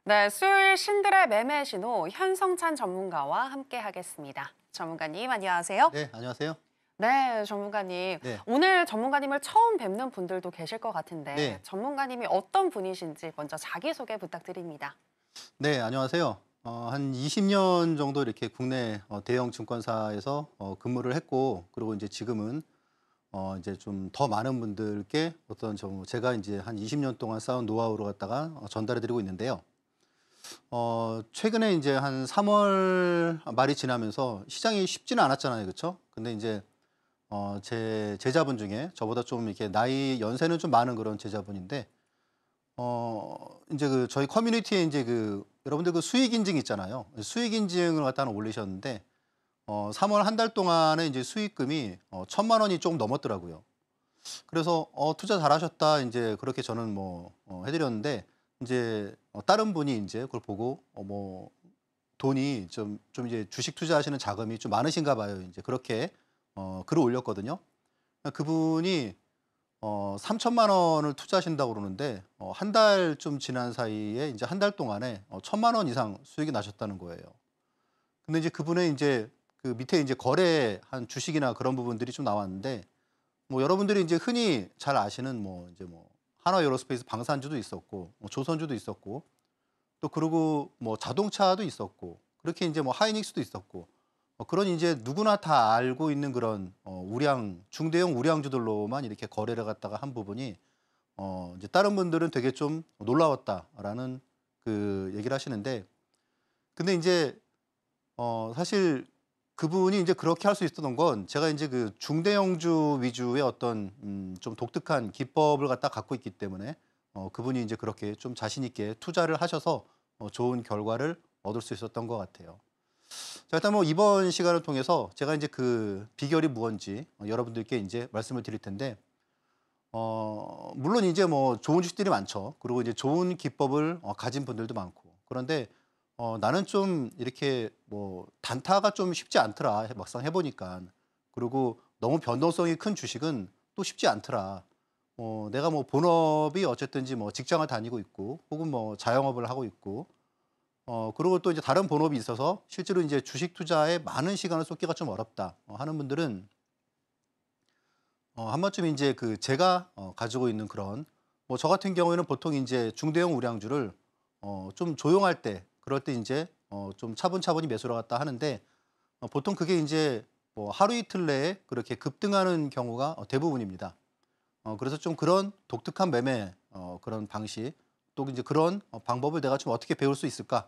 네, 수요일 신들의 매매 신호 현성찬 전문가와 함께 하겠습니다. 전문가님, 안녕하세요. 네, 안녕하세요. 네, 전문가님. 네, 오늘 전문가님을 처음 뵙는 분들도 계실 것 같은데, 네, 전문가님이 어떤 분이신지 먼저 자기소개 부탁드립니다. 네, 안녕하세요. 한 20년 정도 이렇게 국내 대형 증권사에서 근무를 했고, 그리고 이제 지금은 이제 좀 더 많은 분들께 어떤 좀 제가 이제 한 20년 동안 쌓은 노하우를 갖다가 전달해 드리고 있는데요. 최근에 이제 한 3월 말이 지나면서 시장이 쉽지는 않았잖아요. 그렇죠? 근데 이제 제 제자분 중에 저보다 좀 이렇게 나이 연세는 좀 많은 그런 제자분인데 인제 그 저희 커뮤니티에 인제 그 여러분들 그 수익 인증 있잖아요. 수익 인증을 갖다가 올리셨는데 3월 한 달 동안에 인제 수익금이 1,000만 원이 조금 넘었더라고요. 그래서 "투자 잘하셨다." 인제 그렇게 저는 뭐 해 드렸는데 인제 다른 분이 인제 그걸 보고 뭐 돈이 좀 이제 주식 투자하시는 자금이 좀 많으신가 봐요. 인제 그렇게 글을 올렸거든요. 그분이 3천만 원을 투자하신다고 그러는데 한 달 좀 지난 사이에 이제 한 달 동안에 1,000만 원 이상 수익이 나셨다는 거예요. 근데 이제 그분의 이제 그 밑에 이제 거래한 주식이나 그런 부분들이 좀 나왔는데 뭐 여러분들이 이제 흔히 잘 아시는 뭐 이제 뭐 한화에어로스페이스 방산주도 있었고 뭐 조선주도 있었고 또 그리고 뭐 자동차도 있었고 그렇게 이제 뭐 하이닉스도 있었고 그런 이제 누구나 다 알고 있는 그런 우량 중대형 우량주들로만 이렇게 거래를 갖다가 한 부분이 이제 다른 분들은 되게 좀 놀라웠다라는 그 얘기를 하시는데 근데 이제 사실 그분이 이제 그렇게 할 수 있었던 건 제가 이제 그 중대형주 위주의 어떤 좀 독특한 기법을 갖다 갖고 있기 때문에 그분이 이제 그렇게 좀 자신 있게 투자를 하셔서 좋은 결과를 얻을 수 있었던 것 같아요. 자, 일단 뭐 이번 시간을 통해서 제가 이제 그 비결이 무언지 여러분들께 이제 말씀을 드릴 텐데 물론 이제 뭐 좋은 주식들이 많죠. 그리고 이제 좋은 기법을 가진 분들도 많고. 그런데 나는 좀 이렇게 뭐 단타가 좀 쉽지 않더라. 막상 해 보니까. 그리고 너무 변동성이 큰 주식은 또 쉽지 않더라. 내가 뭐 본업이 어쨌든지 뭐 직장을 다니고 있고 혹은 뭐 자영업을 하고 있고 그리고 또 이제 다른 본업이 있어서 실제로 이제 주식 투자에 많은 시간을 쏟기가 좀 어렵다 하는 분들은 한 번쯤 이제 그 제가 가지고 있는 그런 뭐 저 같은 경우에는 보통 이제 중대형 우량주를 좀 조용할 때 그럴 때 이제 좀 차분차분히 매수를 갖다 하는데 보통 그게 이제 뭐 하루 이틀 내에 그렇게 급등하는 경우가 대부분입니다. 그래서 좀 그런 독특한 매매 그런 방식 또 이제 그런 방법을 내가 좀 어떻게 배울 수 있을까?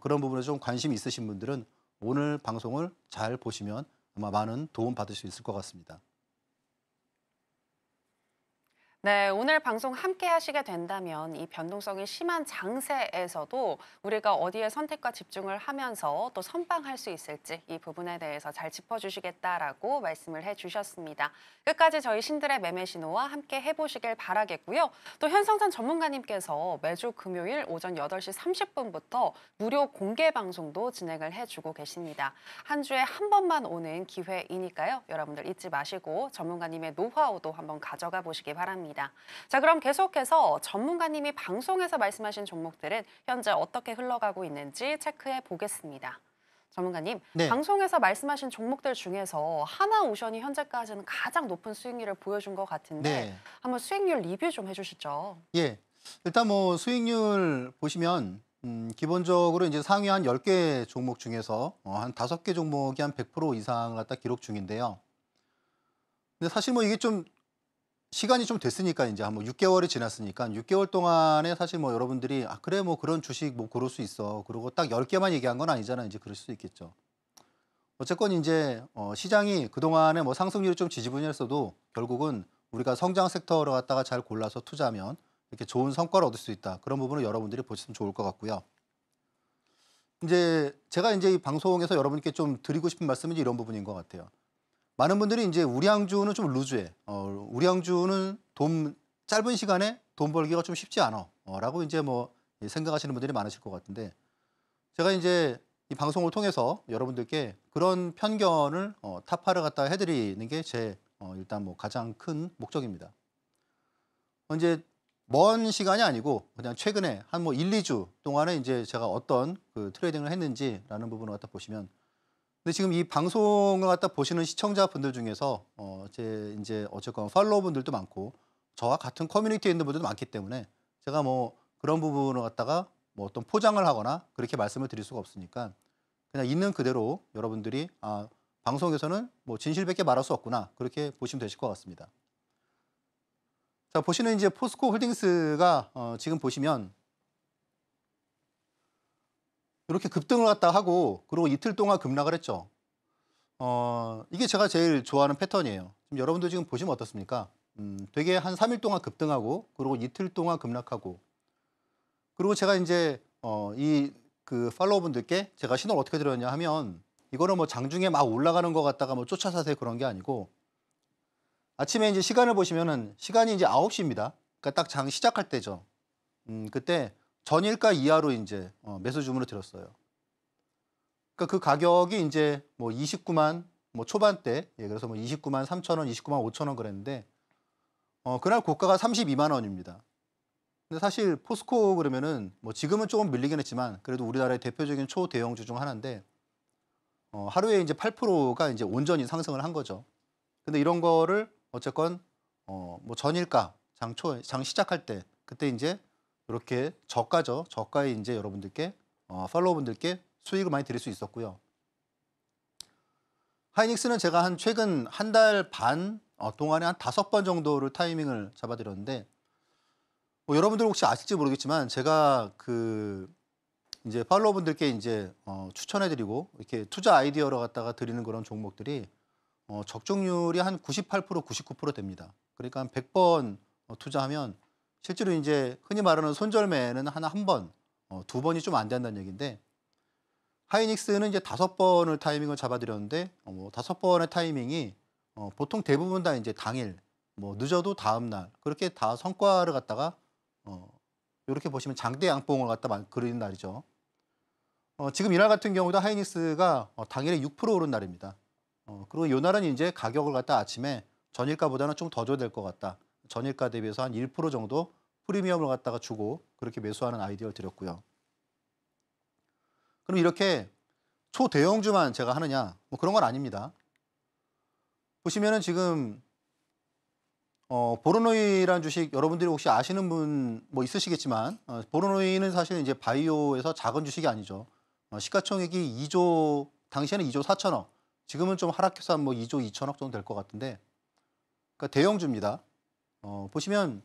그런 부분에 좀 관심이 있으신 분들은 오늘 방송을 잘 보시면 아마 많은 도움 받을 수 있을 것 같습니다. 네, 오늘 방송 함께 하시게 된다면 이 변동성이 심한 장세에서도 우리가 어디에 선택과 집중을 하면서 또 선방할 수 있을지 이 부분에 대해서 잘 짚어주시겠다라고 말씀을 해주셨습니다. 끝까지 저희 신들의 매매 신호와 함께 해보시길 바라겠고요. 또 현성찬 전문가님께서 매주 금요일 오전 8시 30분부터 무료 공개 방송도 진행을 해주고 계십니다. 한 주에 한 번만 오는 기회이니까요. 여러분들 잊지 마시고 전문가님의 노하우도 한번 가져가 보시기 바랍니다. 자, 그럼 계속해서 전문가님이 방송에서 말씀하신 종목들은 현재 어떻게 흘러가고 있는지 체크해 보겠습니다. 전문가님, 네. 방송에서 말씀하신 종목들 중에서 하나오션이 현재까지는 가장 높은 수익률을 보여준 것 같은데 네. 한번 수익률 리뷰 좀 해주시죠. 예. 일단 뭐 수익률 보시면 기본적으로 이제 상위 한 10개 종목 중에서 한 5개 종목이 한 100% 이상을 갖다 기록 중인데요. 근데 사실 뭐 이게 좀 시간이 좀 됐으니까 이제 한 뭐 6 개월이 지났으니까 6 개월 동안에 사실 뭐 여러분들이 '아 그래 뭐 그런 주식 뭐 고를 수 있어.' 그리고 딱 10 개만 얘기한 건 아니잖아요. 이제 그럴 수도 있겠죠. 어쨌건 이제 시장이 그동안에 뭐 상승률이 좀 지지부진했어도 결국은 우리가 성장 섹터를 갖다가 잘 골라서 투자하면 이렇게 좋은 성과를 얻을 수 있다. 그런 부분을 여러분들이 보시면 좋을 것 같고요. 이제 제가 이제 이 방송에서 여러분께 좀 드리고 싶은 말씀은 이런 부분인 것 같아요. 많은 분들이 이제 우량주는 좀 루즈해. 우량주는 돈 짧은 시간에 돈 벌기가 좀 쉽지 않아. 라고 이제 뭐 생각하시는 분들이 많으실 것 같은데 제가 이제 이 방송을 통해서 여러분들께 그런 편견을 타파를 갖다 해 드리는 게 제 일단 뭐 가장 큰 목적입니다. 이제 먼 시간이 아니고 그냥 최근에 한 뭐 1-2주 동안에 이제 제가 어떤 그 트레이딩을 했는지라는 부분을 갖다 보시면 근데 지금 이 방송을 갖다 보시는 시청자분들 중에서 제 인제 어쨌건 팔로워분들도 많고 저와 같은 커뮤니티에 있는 분들도 많기 때문에 제가 뭐 그런 부분을 갖다가 뭐 어떤 포장을 하거나 그렇게 말씀을 드릴 수가 없으니까 그냥 있는 그대로 여러분들이 '아 방송에서는 뭐 진실밖에 말할 수 없구나.' 그렇게 보시면 되실 것 같습니다. 자 보시는 이제 포스코 홀딩스가 지금 보시면 이렇게 급등을 갖다 하고 그리고 이틀 동안 급락을 했죠. 이게 제가 제일 좋아하는 패턴이에요. 지금 여러분들 지금 보시면 어떻습니까? 되게 한 3일 동안 급등하고 그리고 이틀 동안 급락하고 그리고 제가 이제 이 그 팔로워분들께 제가 신호를 어떻게 드렸냐 하면 이거는 뭐 장중에 막 올라가는 것 같다가 뭐 쫓아 사세요 그런 게 아니고 아침에 이제 시간을 보시면은 시간이 이제 9 시입니다. 그러니까 딱 장 시작할 때죠. 그때 전일가 이하로 이제 매수 주문을 드렸어요. 그러니까 그 가격이 이제 뭐 29만 뭐 초반대 예 그래서 뭐 29만 3천 원, 29만 5천 원 그랬는데 그날 고가가 32만 원입니다. 근데 사실 포스코 그러면은 뭐 지금은 조금 밀리긴 했지만 그래도 우리나라의 대표적인 초대형주 중 하나인데 하루에 이제 8%가 이제 온전히 상승을 한 거죠. 근데 이런 거를 어쨌건 뭐 전일가 장 시작할 때 그때 이제 이렇게 저가죠. 저가에 이제 여러분들께 팔로워분들께 수익을 많이 드릴 수 있었고요. 하이닉스는 제가 한 최근 한 달 반 동안에 한 5번 정도를 타이밍을 잡아 드렸는데 뭐 여러분들 혹시 아실지 모르겠지만 제가 그 인제 팔로워분들께 인제 추천해 드리고 이렇게 투자 아이디어를 갖다가 드리는 그런 종목들이 적중률이 한 98% 99% 됩니다. 그러니까 한 100번 투자하면 실제로 인제 흔히 말하는 손절매는 한 번, 2번이 좀 안 된다는 얘기인데 하이닉스는 이제 5번을 타이밍을 잡아 드렸는데 뭐 5번의 타이밍이 보통 대부분 다 인제 당일 뭐 늦어도 다음 날 그렇게 다 성과를 갖다가 어 요렇게 보시면 장대 양봉을 갖다 그리는 날이죠. 지금 이날 같은 경우도 하이닉스가 당일에 6% 오른 날입니다. 그리고 요 날은 인제 가격을 갖다 아침에 전일가보다는 좀 더 줘야 될 것 같다. 전일가 대비해서 한 1% 정도 프리미엄을 갖다가 주고 그렇게 매수하는 아이디어를 드렸고요. 그럼 이렇게 초대형주만 제가 하느냐? 뭐 그런 건 아닙니다. 보시면은 지금 보로노이라는 주식 여러분들이 혹시 아시는 분 뭐 있으시겠지만 보로노이는 사실 이제 바이오에서 작은 주식이 아니죠. 시가총액이 2조 당시에는 2조 4천억 지금은 좀 하락해서 한 뭐 2조 2천억 정도 될 것 같은데 그러니까 대형주입니다. 보시면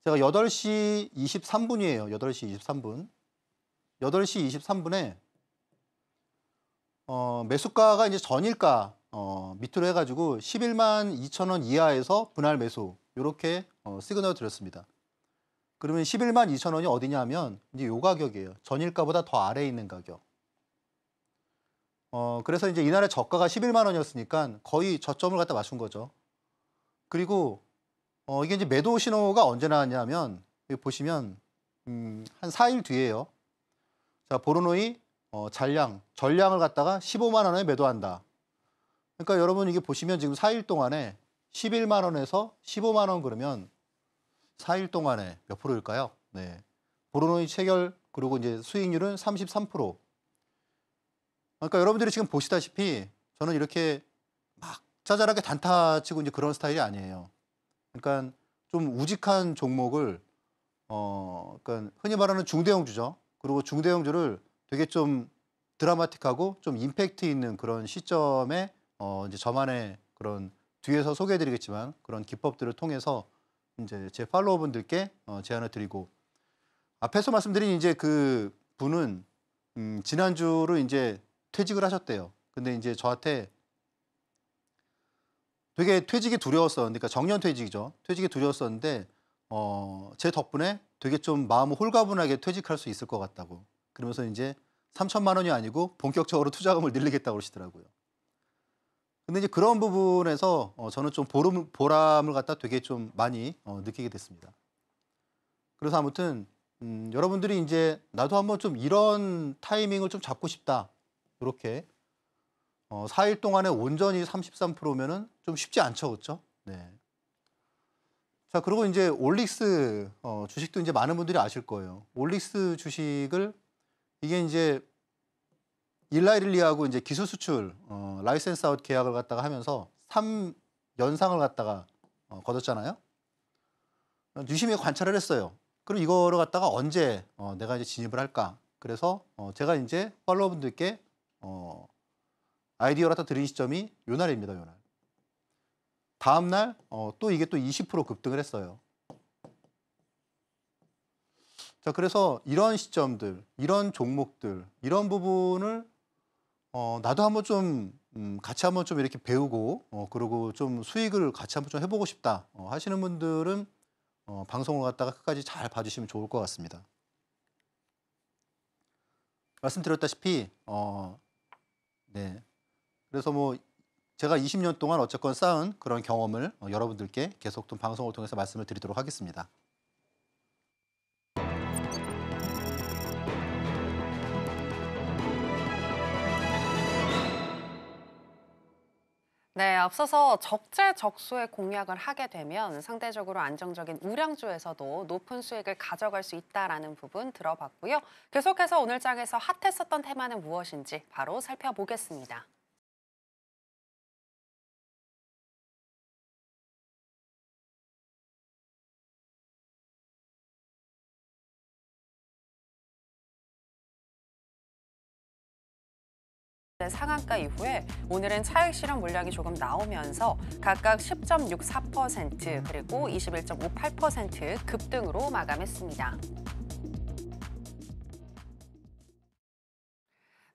제가 8시 23분이에요. 8시 23분. 8시 23분에 매수가가 이제 전일가 밑으로 해 가지고 11만 2천 원 이하에서 분할 매수 요렇게 시그널을 드렸습니다. 그러면 11만 2천 원이 어디냐 하면 이제 요 가격이에요. 전일가보다 더 아래에 있는 가격. 그래서 이제 이날의 저가가 11만 원이었으니까 거의 저점을 갖다 맞춘 거죠. 그리고 이게 이제 매도 신호가 언제 나왔냐면 여기 보시면 한 4일 뒤에요. 자 보로노이 전량을 갖다가 15만 원에 매도한다. 그러니까 여러분 이게 보시면 지금 4일 동안에 11만 원에서 15만 원 그러면 4일 동안에 몇 프로일까요? 네. 보로노이 체결 그리고 이제 수익률은 33%. 그러니까 여러분들이 지금 보시다시피 저는 이렇게 막 짜잘하게 단타 치고 이제 그런 스타일이 아니에요. 그러니까 좀 우직한 종목을 그러니까 흔히 말하는 중대형주죠. 그리고 중대형주를 되게 좀 드라마틱하고 좀 임팩트 있는 그런 시점에 이제 저만의 그런 뒤에서 소개해 드리겠지만 그런 기법들을 통해서 인제 제 팔로워분들께 제안을 드리고 앞에서 말씀드린 인제 그 분은 지난주로 인제 퇴직을 하셨대요. 근데 인제 저한테 되게 퇴직이 두려웠었는데 그러니까 정년퇴직이죠. 퇴직이 두려웠었는데 제 덕분에 되게 좀 마음을 홀가분하게 퇴직할 수 있을 것 같다고. 그러면서 인제 3천만 원이 아니고 본격적으로 투자금을 늘리겠다고 그러시더라고요. 근데 이제 그런 부분에서 저는 좀 보람을 갖다 되게 좀 많이 느끼게 됐습니다. 그래서 아무튼 여러분들이 인제 '나도 한번 좀 이런 타이밍을 좀 잡고 싶다.' 요렇게 4일 동안에 온전히 33% 면은 좀 쉽지 않죠. 그쵸? 네. 자, 그리고 이제 올릭스 주식도 이제 많은 분들이 아실 거예요. 올릭스 주식을 이게 이제 일라이릴리하고 이제 기술 수출 라이센스 아웃 계약을 갖다가 하면서 3연상을 갖다가 거뒀잖아요. 유심히 관찰을 했어요. 그럼 이거를 갖다가 언제 내가 이제 진입을 할까? 그래서 제가 이제 팔로워분들께 아이디어를 갖다 드린 시점이 요 날입니다. 요 날. 다음 날 또 이게 또 20% 급등을 했어요. 자, 그래서 이런 시점들, 이런 종목들, 이런 부분을 나도 한번 좀 같이 한번 좀 이렇게 배우고 그리고 좀 수익을 같이 한번 좀 해보고 싶다 하시는 분들은 방송을 갖다가 끝까지 잘 봐주시면 좋을 것 같습니다. 말씀드렸다시피 네, 그래서 뭐 제가 20년 동안 어쨌건 쌓은 그런 경험을 여러분들께 계속 좀 방송을 통해서 말씀을 드리도록 하겠습니다. 네, 앞서서 적재적소의 공략을 하게 되면 상대적으로 안정적인 우량주에서도 높은 수익을 가져갈 수 있다라는 부분 들어봤고요. 계속해서 오늘 장에서 핫했었던 테마는 무엇인지 바로 살펴보겠습니다. 상한가 이후에 오늘은 차익 실현 물량이 조금 나오면서 각각 10.64% 그리고 21.58% 급등으로 마감했습니다.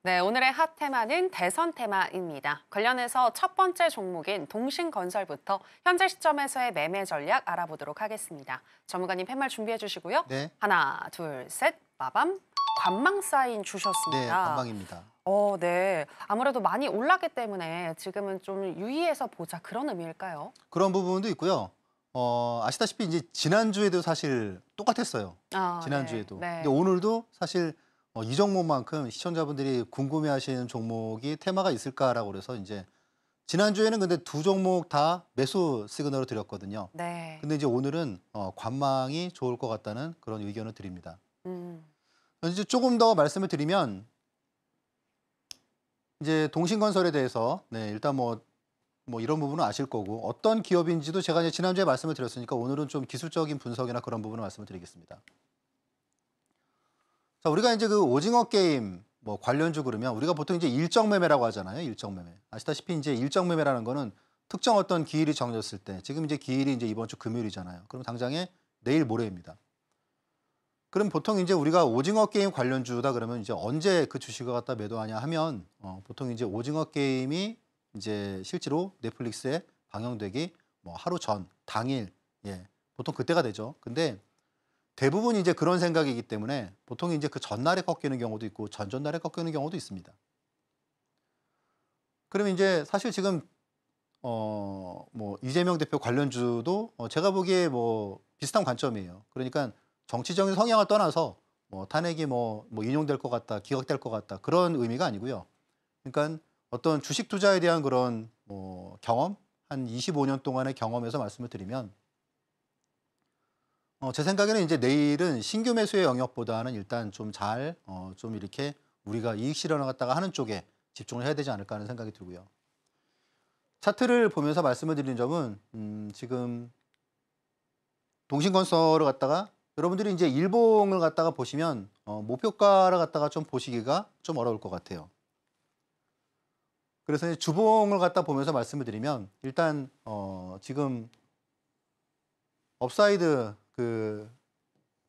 네, 오늘의 핫 테마는 대선 테마입니다. 관련해서 첫 번째 종목인 동신건설부터 현재 시점에서의 매매 전략 알아보도록 하겠습니다. 전문가님 팻말 준비해 주시고요. 네, 하나, 둘, 셋, 빠밤. 관망 사인 네, 주셨습니다. 관망입니다. 네. 아무래도 많이 올랐기 때문에 지금은 좀 유의해서 보자 그런 의미일까요? 그런 부분도 있고요. 아시다시피 이제 지난주에도 사실 똑같았어요. 아, 지난주에도. 네. 근데 오늘도 사실 이 종목만큼 시청자분들이 궁금해하시는 종목이 테마가 있을까라고 그래서 이제 지난주에는 근데 두 종목 다 매수 시그널을 드렸거든요. 네. 근데 이제 오늘은 관망이 좋을 것 같다는 그런 의견을 드립니다. 음. 이제 조금 더 말씀을 드리면 이제 동신건설에 대해서 네, 일단 뭐 이런 부분은 아실 거고 어떤 기업인지도 제가 이제 지난주에 말씀을 드렸으니까 오늘은 좀 기술적인 분석이나 그런 부분을 말씀을 드리겠습니다. 자, 우리가 이제 그 오징어 게임 뭐 관련주 그러면 우리가 보통 이제 일정 매매라고 하잖아요. 일정 매매. 아시다시피 이제 일정 매매라는 거는 특정 어떤 기일이 정해졌을 때 지금 이제 기일이 이제 이번 주 금요일이잖아요. 그럼 당장에 내일 모레입니다. 그럼 보통 이제 우리가 오징어 게임 관련주다 그러면 이제 언제 그 주식을 갖다 매도하냐 하면 보통 이제 오징어 게임이 이제 실제로 넷플릭스에 방영되기 뭐 하루 전, 당일, 예, 보통 그때가 되죠. 근데 대부분 이제 그런 생각이기 때문에 보통 이제 그 전날에 꺾이는 경우도 있고 전전날에 꺾이는 경우도 있습니다. 그럼 이제 사실 지금 뭐 이재명 대표 관련주도 제가 보기에 뭐 비슷한 관점이에요. 그러니까 정치적인 성향을 떠나서 뭐 탄핵이 뭐 인용될 것 같다, 기각될 것 같다 그런 의미가 아니고요. 그러니까 어떤 주식 투자에 대한 그런 뭐 경험 한 25년 동안의 경험에서 말씀을 드리면 제 생각에는 이제 내일은 신규 매수의 영역보다는 일단 좀 잘 좀 이렇게 우리가 이익 실현을 갖다가 하는 쪽에 집중을 해야 되지 않을까 하는 생각이 들고요. 차트를 보면서 말씀을 드리는 점은 지금 동신건설을 갖다가 여러분들이 이제 일봉을 갖다가 보시면 목표가를 갖다가 좀 보시기가 좀 어려울 것 같아요. 그래서 이제 주봉을 갖다 보면서 말씀을 드리면 일단 지금 업사이드 그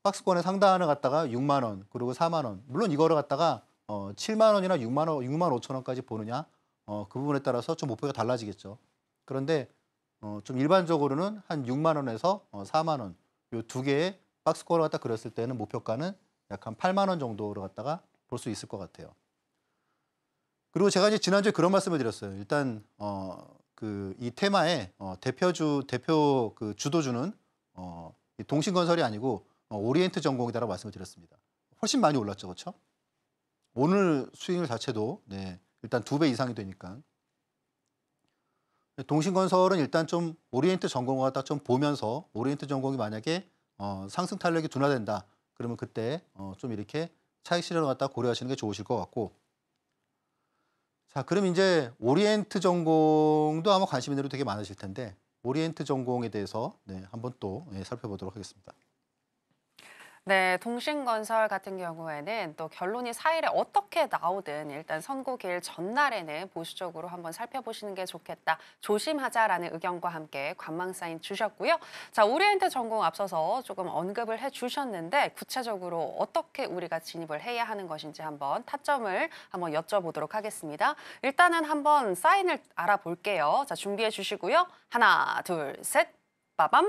박스권의 상단을 갖다가 6만 원 그리고 4만 원 물론 이거를 갖다가 7만 원이나 6만 원, 6만 5천 원까지 보느냐 그 부분에 따라서 좀 목표가 달라지겠죠. 그런데 좀 일반적으로는 한 6만 원에서 4만 원 요 두 개의 박스권을 갖다 그렸을 때는 목표가는 약 한 8만 원 정도로 갖다가 볼 수 있을 것 같아요. 그리고 제가 이제 지난주에 그런 말씀을 드렸어요. 일단 그 이 테마의 대표 그 주도주는 이 동신건설이 아니고 오리엔트 전공이다라고 말씀을 드렸습니다. 훨씬 많이 올랐죠, 그렇죠? 오늘 수익률 자체도 네, 일단 2배 이상이 되니까. 동신건설은 일단 좀 오리엔트 전공을 갖다 좀 보면서 오리엔트 전공이 만약에 상승 탄력이 둔화된다. 그러면 그때 좀 이렇게 차익 실현을 갖다 고려하시는 게 좋으실 것 같고. 자, 그럼 이제 오리엔트 전공도 아마 관심 있는 분들 되게 많으실 텐데 오리엔트 전공에 대해서 네, 한번 또 살펴보도록 하겠습니다. 네, 동신건설 같은 경우에는 또 결론이 사일에 어떻게 나오든 일단 선고일 전날에는 보수적으로 한번 살펴보시는 게 좋겠다. 조심하자라는 의견과 함께 관망 사인 주셨고요. 자, 오리엔트 전공 앞서서 조금 언급을 해주셨는데 구체적으로 어떻게 우리가 진입을 해야 하는 것인지 한번 타점을 한번 여쭤보도록 하겠습니다. 일단은 한번 사인을 알아볼게요. 자, 준비해 주시고요. 하나, 둘, 셋, 빠밤.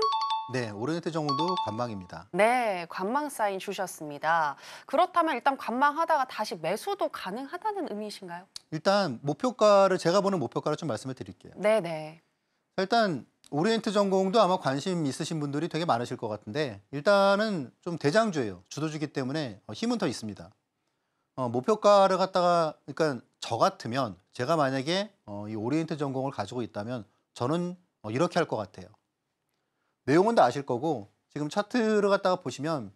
네, 오리엔트 전공도 관망입니다. 네, 관망 사인 주셨습니다. 그렇다면 일단 관망하다가 다시 매수도 가능하다는 의미이신가요? 일단 목표가를 제가 보는 목표가를 좀 말씀을 드릴게요. 네네. 일단 오리엔트 전공도 아마 관심 있으신 분들이 되게 많으실 것 같은데 일단은 좀 대장주예요. 주도주기 때문에 힘은 더 있습니다. 목표가를 갖다가 그러니까 저 같으면 제가 만약에 이 오리엔트 전공을 가지고 있다면 저는 이렇게 할 것 같아요. 내용은 다 아실 거고 지금 차트를 갖다가 보시면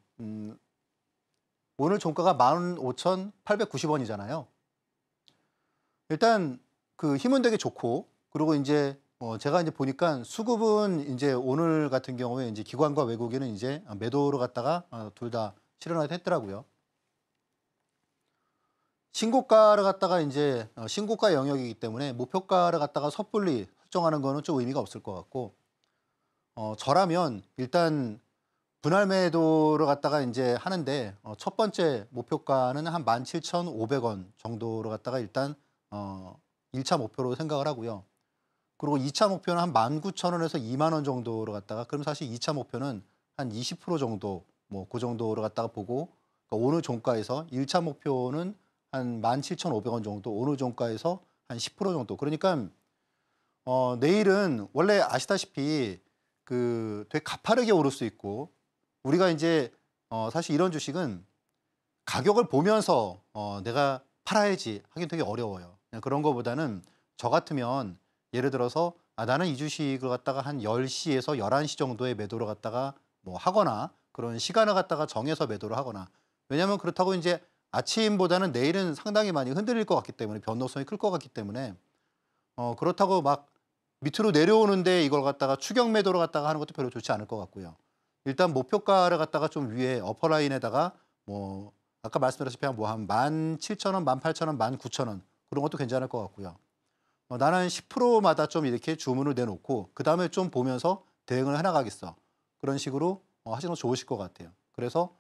오늘 종가가 15,890원이잖아요. 일단 그 힘은 되게 좋고 그리고 이제 제가 이제 보니까 수급은 이제 오늘 같은 경우에 이제 기관과 외국인은 이제 매도를 갖다가 둘 다 실현을 했더라고요. 신고가를 갖다가 이제 신고가 영역이기 때문에 목표가를 갖다가 섣불리 설정하는 거는 좀 의미가 없을 것 같고 저라면 일단 분할 매도를 갖다가 이제 하는데 첫 번째 목표가는 한 17,500원 정도로 갖다가 일단 1차 목표로 생각을 하고요. 그리고 2차 목표는 한 19,000원에서 2만 원 정도로 갖다가 그럼 사실 2차 목표는 한 20% 정도 뭐 그 정도로 갖다가 보고 그러니까 오늘 종가에서 1차 목표는 한 17,500원 정도 오늘 종가에서 한 10% 정도 그러니까 내일은 원래 아시다시피 그 되게 가파르게 오를 수 있고 우리가 이제 사실 이런 주식은 가격을 보면서 내가 팔아야지 하긴 되게 어려워요. 그냥 그런 거보다는 저 같으면 예를 들어서 나는 이 주식을 갖다가 한 10시에서 11시 정도에 매도를 갖다가 뭐 하거나 그런 시간을 갖다가 정해서 매도를 하거나 왜냐하면 그렇다고 이제 아침보다는 내일은 상당히 많이 흔들릴 것 같기 때문에 변동성이 클 것 같기 때문에 그렇다고 막 밑으로 내려오는데 이걸 갖다가 추격 매도를 갖다가 하는 것도 별로 좋지 않을 것 같고요. 일단 목표가를 갖다가 좀 위에 어퍼라인에다가 뭐 아까 말씀드렸다시피 뭐한 17,000원, 18,000원, 19,000원 그런 것도 괜찮을 것 같고요. 나는 10%마다 좀 이렇게 주문을 내놓고 그 다음에 좀 보면서 대응을 해나가겠어. 그런 식으로 하시는 거 좋으실 것 같아요. 그래서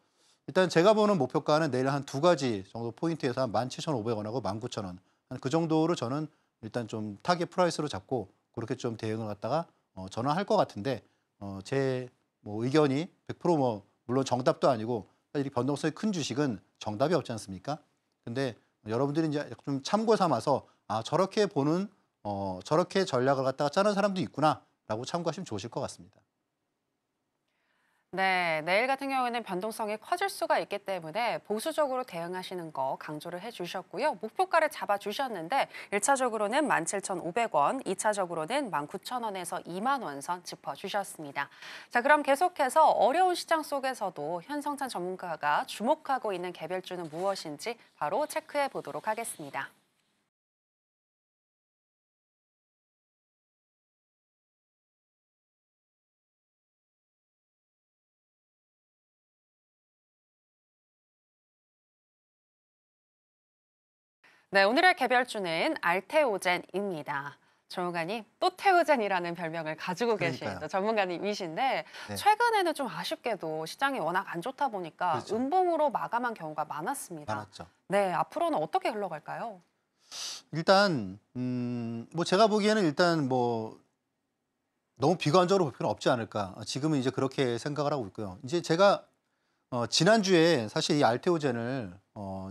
일단 제가 보는 목표가는 내일 한 두 가지 정도 포인트에서 한 17,500원하고 19,000원 그 정도를 저는 일단 좀 타겟 프라이스로 잡고 그렇게 좀 대응을 갖다가 전환할 것 같은데 제 뭐 의견이 100%뭐 물론 정답도 아니고 사실 이 변동성이 큰 주식은 정답이 없지 않습니까? 근데 여러분들이 이제 좀 참고 삼아서 저렇게 보는 저렇게 전략을 갖다가 짜는 사람도 있구나라고 참고하시면 좋으실 것 같습니다. 네, 내일 같은 경우에는 변동성이 커질 수가 있기 때문에 보수적으로 대응하시는 거 강조를 해주셨고요. 목표가를 잡아주셨는데 1차적으로는 17,500원, 2차적으로는 19,000원에서 2만 원 선 짚어주셨습니다. 자, 그럼 계속해서 어려운 시장 속에서도 현성찬 전문가가 주목하고 있는 개별주는 무엇인지 바로 체크해 보도록 하겠습니다. 네, 오늘의 개별주는 알테오젠입니다. 전문가님, 또 태우젠이라는 별명을 가지고 계신 그러니까요. 또 전문가님이신데 네. 최근에는 좀 아쉽게도 시장이 워낙 안 좋다 보니까 그렇죠. 음봉으로 마감한 경우가 많았습니다. 많았죠. 네, 앞으로는 어떻게 흘러갈까요? 일단 뭐 제가 보기에는 일단 뭐 너무 비관적으로 볼 필요는 없지 않을까. 지금은 이제 그렇게 생각을 하고 있고요. 이제 제가 지난주에 사실 이 알테오젠을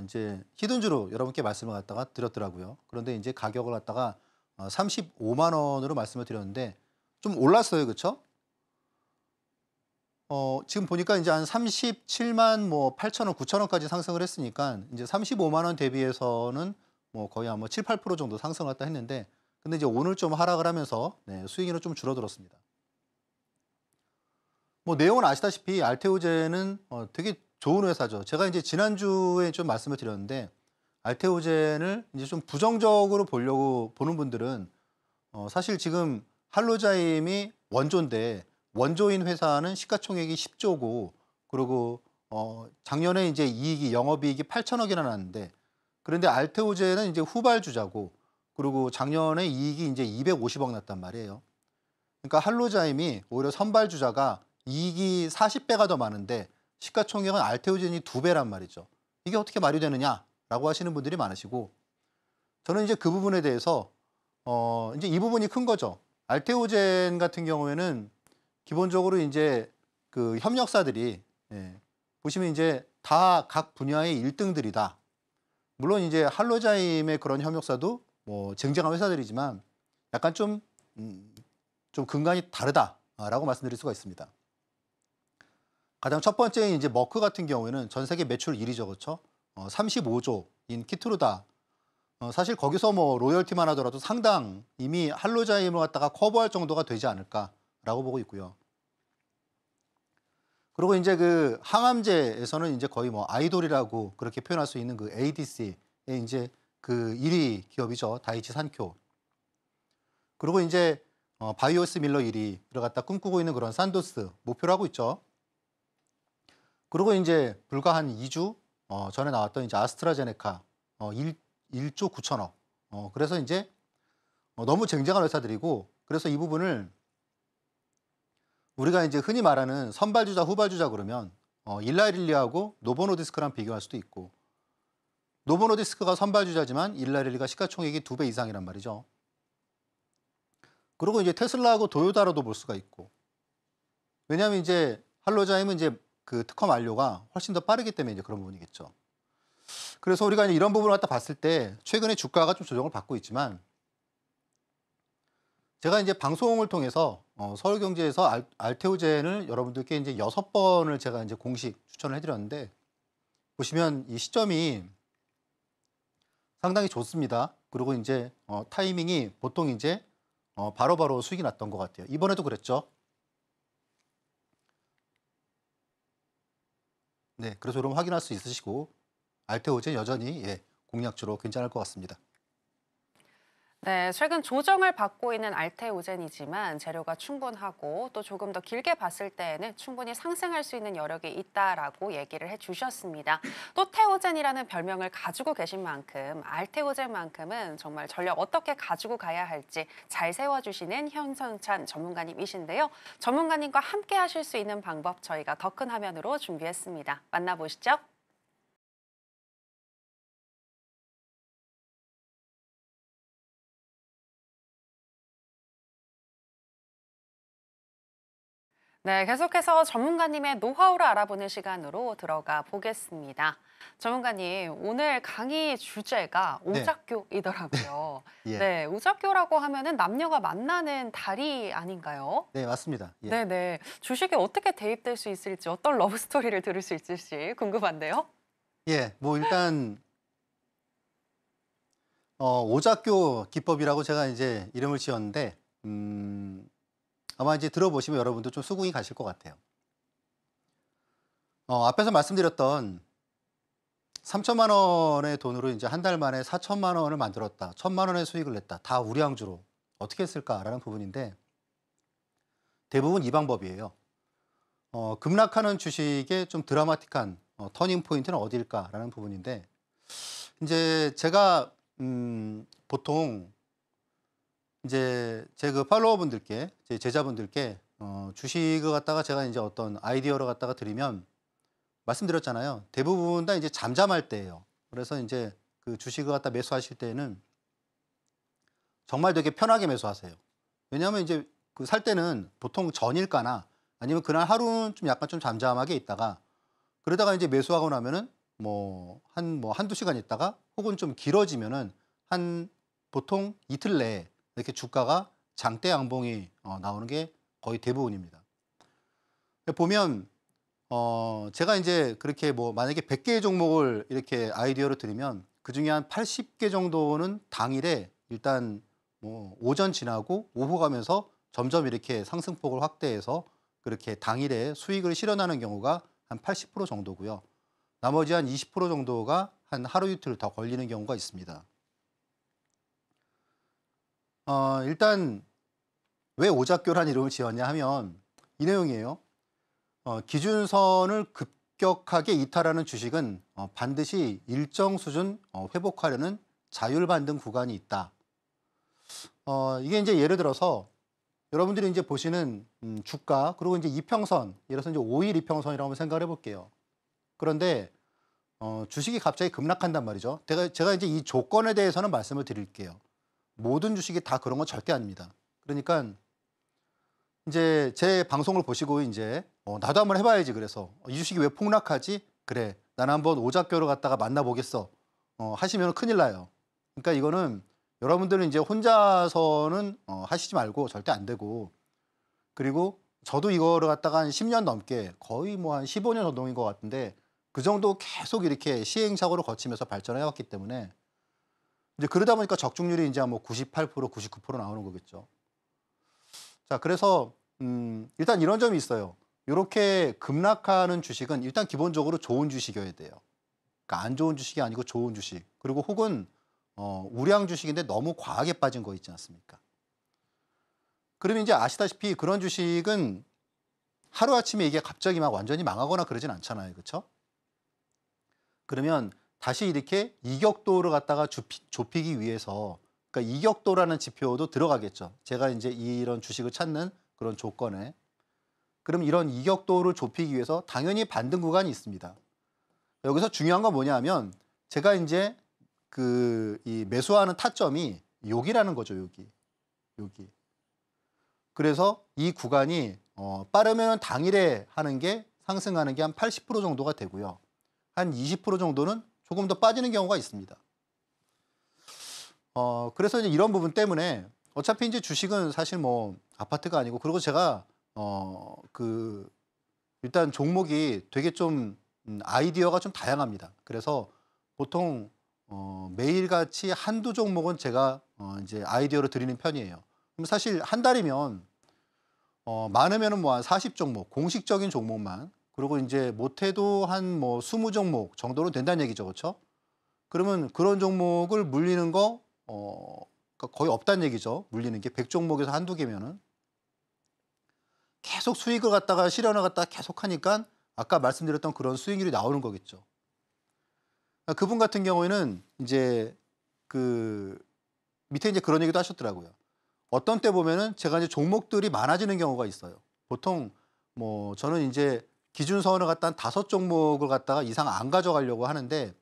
이제 히든주로 여러분께 말씀을 갖다가 드렸더라고요. 그런데 이제 가격을 갖다가 35만 원으로 말씀을 드렸는데 좀 올랐어요. 그렇죠? 지금 보니까 이제 한 37만 뭐 8천 원, 9천 원까지 상승을 했으니까 이제 35만 원 대비해서는 뭐 거의 한 뭐 7, 8% 정도 상승을 갖다 했는데 근데 이제 오늘 좀 하락을 하면서 네, 수익률은 좀 줄어들었습니다. 뭐 내용은 아시다시피 알테오젠은 되게 좋은 회사죠. 제가 이제 지난주에 좀 말씀을 드렸는데 알테오젠을 이제 좀 부정적으로 보려고 보는 분들은 사실 지금 할로자임이 원조인데 원조인 회사는 시가총액이 10조고 그리고 작년에 이제 이익이 영업이익이 8천억이나 났는데 그런데 알테오젠은 이제 후발주자고 그리고 작년에 이익이 이제 250억 났단 말이에요. 그러니까 할로자임이 오히려 선발주자가 이익이 40배가 더 많은데 시가총액은 알테오젠이 2배란 말이죠. 이게 어떻게 말이 되느냐라고 하시는 분들이 많으시고 저는 이제 그 부분에 대해서 이제 이 부분이 큰 거죠. 알테오젠 같은 경우에는 기본적으로 이제 그 협력사들이 예, 보시면 이제 다 각 분야의 1등들이다. 물론 이제 할로자임의 그런 협력사도 뭐 쟁쟁한 회사들이지만 약간 좀 근간이 다르다라고 말씀드릴 수가 있습니다. 가장 첫 번째인 이제 머크 같은 경우에는 전 세계 매출 1위죠, 그렇죠? 35조인 키트루다. 사실 거기서 뭐 로열티만 하더라도 상당 이미 할로자임을 갖다가 커버할 정도가 되지 않을까라고 보고 있고요. 그리고 이제 그 항암제에서는 이제 거의 뭐 아이돌이라고 그렇게 표현할 수 있는 그 ADC의 이제 그 1위 기업이죠, 다이치 산쿄. 그리고 이제 바이오스 밀러 1위를 갖다 꿈꾸고 있는 그런 산도스 목표로 하고 있죠. 그리고 이제 불과 한 2주 전에 나왔던 이제 아스트라제네카 1조 9천억. 그래서 이제 너무 쟁쟁한 회사들이고 그래서 이 부분을 우리가 이제 흔히 말하는 선발주자, 후발주자 그러면 일라릴리하고 노보노디스크랑 비교할 수도 있고 노보노디스크가 선발주자지만 일라릴리가 시가총액이 2배 이상이란 말이죠. 그리고 이제 테슬라하고 도요타로도 볼 수가 있고 왜냐하면 이제 할로자임은 이제 그 특허 만료가 훨씬 더 빠르기 때문에 이제 그런 부분이겠죠. 그래서 우리가 이제 이런 부분을 갖다 봤을 때 최근에 주가가 좀 조정을 받고 있지만 제가 이제 방송을 통해서 서울경제에서 알테오젠을 여러분들께 이제 6번을 제가 이제 공식 추천을 해드렸는데 보시면 이 시점이 상당히 좋습니다. 그리고 이제 타이밍이 보통 이제 바로바로 수익이 났던 것 같아요. 이번에도 그랬죠. 네, 그래서 여러분 확인할 수 있으시고 알테오젠 여전히 예, 공략주로 괜찮을 것 같습니다. 네, 최근 조정을 받고 있는 알테오젠이지만 재료가 충분하고 또 조금 더 길게 봤을 때에는 충분히 상승할 수 있는 여력이 있다라고 얘기를 해주셨습니다. 또 테오젠이라는 별명을 가지고 계신 만큼 알테오젠만큼은 정말 전략 어떻게 가지고 가야 할지 잘 세워주시는 현선찬 전문가님이신데요. 전문가님과 함께 하실 수 있는 방법 저희가 더 큰 화면으로 준비했습니다. 만나보시죠. 네, 계속해서 전문가님의 노하우를 알아보는 시간으로 들어가 보겠습니다. 전문가님, 오늘 강의 주제가 네. 오작교이더라고요. 예. 네, 오작교라고 하면은 남녀가 만나는 다리 아닌가요? 네, 맞습니다. 예. 네네. 주식에 어떻게 대입될 수 있을지, 어떤 러브 스토리를 들을 수 있을지 궁금한데요. 예, 뭐 일단 오작교 기법이라고 제가 이제 이름을 지었는데 아마 이제 들어보시면 여러분도 좀 수긍이 가실 것 같아요. 앞에서 말씀드렸던 3천만 원의 돈으로 이제 한 달 만에 4천만 원을 만들었다. 1천만 원의 수익을 냈다. 다 우량주로 어떻게 했을까라는 부분인데 대부분 이 방법이에요. 급락하는 주식의 좀 드라마틱한 터닝 포인트는 어디일까라는 부분인데 이제 제가 보통 이제 제 그 팔로워분들께 제 제자분들께 주식을 갖다가 제가 이제 어떤 아이디어를 갖다가 드리면 말씀드렸잖아요. 대부분 다 이제 잠잠할 때예요. 그래서 이제 그 주식을 갖다 매수하실 때는 정말 되게 편하게 매수하세요. 왜냐하면 이제 그 살 때는 보통 전일가나 아니면 그날 하루는 좀 약간 좀 잠잠하게 있다가 그러다가 이제 매수하고 나면은 한두 시간 있다가 혹은 좀 길어지면은 한 보통 이틀 내에 이렇게 주가가 장대 양봉이 나오는 게 거의 대부분입니다. 보면 제가 이제 그렇게 뭐 만약에 100개의 종목을 이렇게 아이디어로 드리면 그중에 한 80개 정도는 당일에 일단 뭐 오전 지나고 오후 가면서 점점 이렇게 상승폭을 확대해서 그렇게 당일에 수익을 실현하는 경우가 한 80% 정도고요. 나머지 한 20% 정도가 한 하루 이틀 더 걸리는 경우가 있습니다. 일단 왜 오작교란 이름을 지었냐 하면 이 내용이에요. 기준선을 급격하게 이탈하는 주식은 반드시 일정 수준 회복하려는 자율반등 구간이 있다. 이게 이제 예를 들어서 여러분들이 이제 보시는 주가 그리고 이제 이평선, 예를 들어서 이제 5일 이평선이라고 한번 생각을 해볼게요. 그런데 주식이 갑자기 급락한단 말이죠. 제가 이제 이 조건에 대해서는 말씀을 드릴게요. 모든 주식이 다 그런 건 절대 아닙니다. 그러니까 이제 제 방송을 보시고 이제 나도 한번 해봐야지. 그래서 이 주식이 왜 폭락하지? 그래, 나는 한번 오작교를 갖다가 만나보겠어. 하시면 큰일 나요. 그러니까 이거는 여러분들은 이제 혼자서는 하시지 말고 절대 안 되고, 그리고 저도 이거를 갖다가 한 10년 넘게 거의 뭐 한 15년 정도인 것 같은데 그 정도 계속 이렇게 시행착오를 거치면서 발전해 왔기 때문에 이제 그러다 보니까 적중률이 이제 뭐 98%, 99% 나오는 거겠죠. 자, 그래서 일단 이런 점이 있어요. 이렇게 급락하는 주식은 일단 기본적으로 좋은 주식이어야 돼요. 그러니까 안 좋은 주식이 아니고 좋은 주식. 그리고 혹은 우량 주식인데 너무 과하게 빠진 거 있지 않습니까? 그러면 이제 아시다시피 그런 주식은 하루아침에 이게 갑자기 막 완전히 망하거나 그러진 않잖아요. 그렇죠? 그러면 다시 이렇게 이격도를 갖다가 좁히기 위해서, 그러니까 이격도라는 지표도 들어가겠죠. 제가 이제 이런 주식을 찾는 그런 조건에. 그럼 이런 이격도를 좁히기 위해서 당연히 반등 구간이 있습니다. 여기서 중요한 건 뭐냐 하면 제가 이제 이 매수하는 타점이 여기라는 거죠. 여기. 그래서 이 구간이 빠르면 당일에 하는 게 상승하는 게 한 80% 정도가 되고요. 한 20% 정도는 조금 더 빠지는 경우가 있습니다. 그래서 이제 이런 부분 때문에 어차피 이제 주식은 사실 뭐 아파트가 아니고, 그리고 제가 일단 종목이 되게 좀 아이디어가 좀 다양합니다. 그래서 보통 매일같이 한두 종목은 제가 이제 아이디어로 드리는 편이에요. 그럼 사실 한 달이면 많으면은 뭐 한 40종목, 공식적인 종목만, 그리고 이제 못해도 한 뭐 20종목 정도로 된다는 얘기죠. 그렇죠? 그러면 그런 종목을 물리는 거 그러니까 거의 없다는 얘기죠. 물리는 게 100종목에서 한두 개면은 계속 수익을 갖다가 실현을 갖다가 계속 하니까 아까 말씀드렸던 그런 수익률이 나오는 거겠죠. 그분 같은 경우에는 이제 밑에 이제 그런 얘기도 하셨더라고요. 어떤 때 보면은 제가 이제 종목들이 많아지는 경우가 있어요. 보통 뭐 저는 이제 기준선을 갖다 한 5종목을 갖다가 이상 안 가져가려고 하는데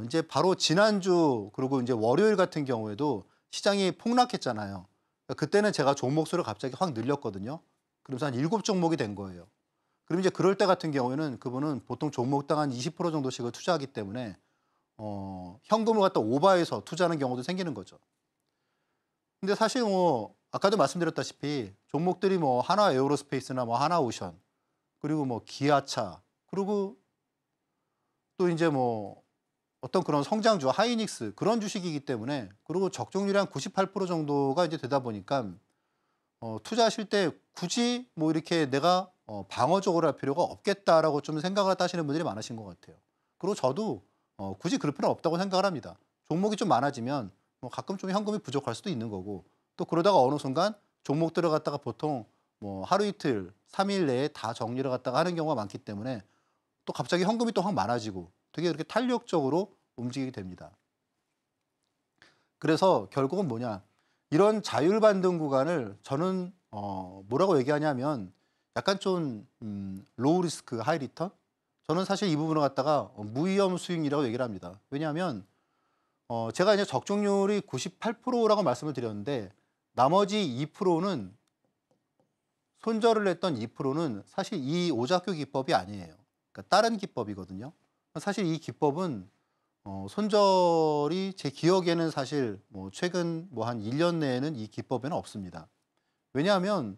이제 바로 지난주 그리고 이제 월요일 같은 경우에도 시장이 폭락했잖아요. 그때는 제가 종목 수를 갑자기 확 늘렸거든요. 그러면서 한 7종목이 된 거예요. 그럼 이제 그럴 때 같은 경우에는 그분은 보통 종목당 한 20% 정도씩을 투자하기 때문에 현금을 갖다 오버해서 투자하는 경우도 생기는 거죠. 근데 사실 뭐 아까도 말씀드렸다시피 종목들이 뭐 하나 에어로스페이스나 뭐 하나오션, 그리고 뭐 기아차, 그리고 또 이제 뭐 어떤 그런 성장주 하이닉스, 그런 주식이기 때문에, 그리고 적중률이 한 98% 정도가 이제 되다 보니까 투자하실 때 굳이 뭐 이렇게 내가 방어적으로 할 필요가 없겠다라고 좀 생각을 하시는 분들이 많으신 것 같아요. 그리고 저도 굳이 그럴 필요는 없다고 생각을 합니다. 종목이 좀 많아지면 뭐 가끔 좀 현금이 부족할 수도 있는 거고, 또 그러다가 어느 순간 종목들을 갖다가 보통 뭐 하루 이틀, 3일 내에 다 정리를 갖다가 하는 경우가 많기 때문에 또 갑자기 현금이 또 확 많아지고 되게 이렇게 탄력적으로 움직이게 됩니다. 그래서 결국은 뭐냐, 이런 자율반등 구간을 저는 뭐라고 얘기하냐면 약간 좀 로우 리스크 하이 리턴? 저는 사실 이 부분을 갖다가 무위험 수익이라고 얘기를 합니다. 왜냐하면 제가 이제 적중률이 98%라고 말씀을 드렸는데 나머지 2%는, 손절을 했던 2%는 사실 이 오작교 기법이 아니에요. 그러니까 다른 기법이거든요. 사실 이 기법은 손절이 제 기억에는 사실 뭐 최근 뭐 한 1년 내에는 이 기법에는 없습니다. 왜냐하면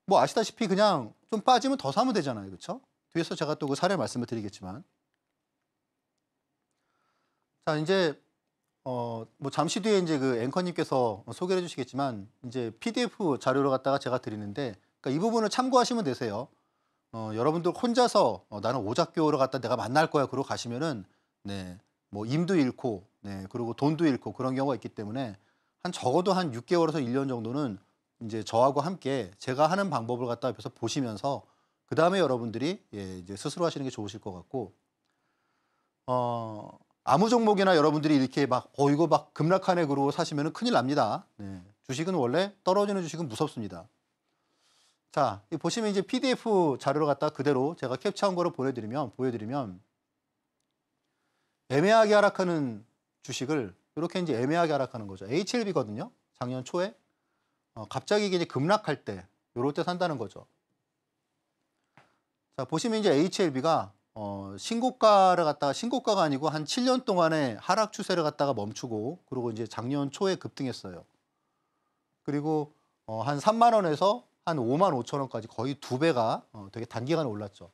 뭐 아시다시피 그냥 좀 빠지면 더 사면 되잖아요. 그렇죠? 뒤에서 제가 또 그 사례 말씀을 드리겠지만, 자, 이제 뭐 잠시 뒤에 이제 그 앵커님께서 소개를 해주시겠지만 이제 PDF 자료를 갖다가 제가 드리는데, 그러니까 이 부분을 참고하시면 되세요. 여러분들 혼자서 나는 오작교를 갖다 내가 만날 거야 그러고 가시면은 네, 뭐 임도 잃고 네, 그리고 돈도 잃고 그런 경우가 있기 때문에 한 적어도 한 6개월에서 1년 정도는 이제 저하고 함께 제가 하는 방법을 갖다 옆에서 보시면서 그 다음에 여러분들이 예, 이제 스스로 하시는 게 좋으실 것 같고, 아무 종목이나 여러분들이 이렇게 막 이거 막 급락하네 그러고 사시면은 큰일 납니다. 네, 주식은 원래 떨어지는 주식은 무섭습니다. 자, 이 보시면 이제 PDF 자료를 갖다 그대로 제가 캡처한 거를 보여드리면 애매하게 하락하는 주식을 이렇게 이제 애매하게 하락하는 거죠. HLB거든요. 작년 초에 갑자기 이게 이제 급락할 때 요럴 때 산다는 거죠. 자, 보시면 이제 HLB가 신고가를 갖다가 신고가가 아니고 한 7년 동안의 하락 추세를 갖다가 멈추고 그리고 이제 작년 초에 급등했어요. 그리고 한 3만 원에서 한 5만 5천 원까지 거의 2배가 되게 단기간에 올랐죠.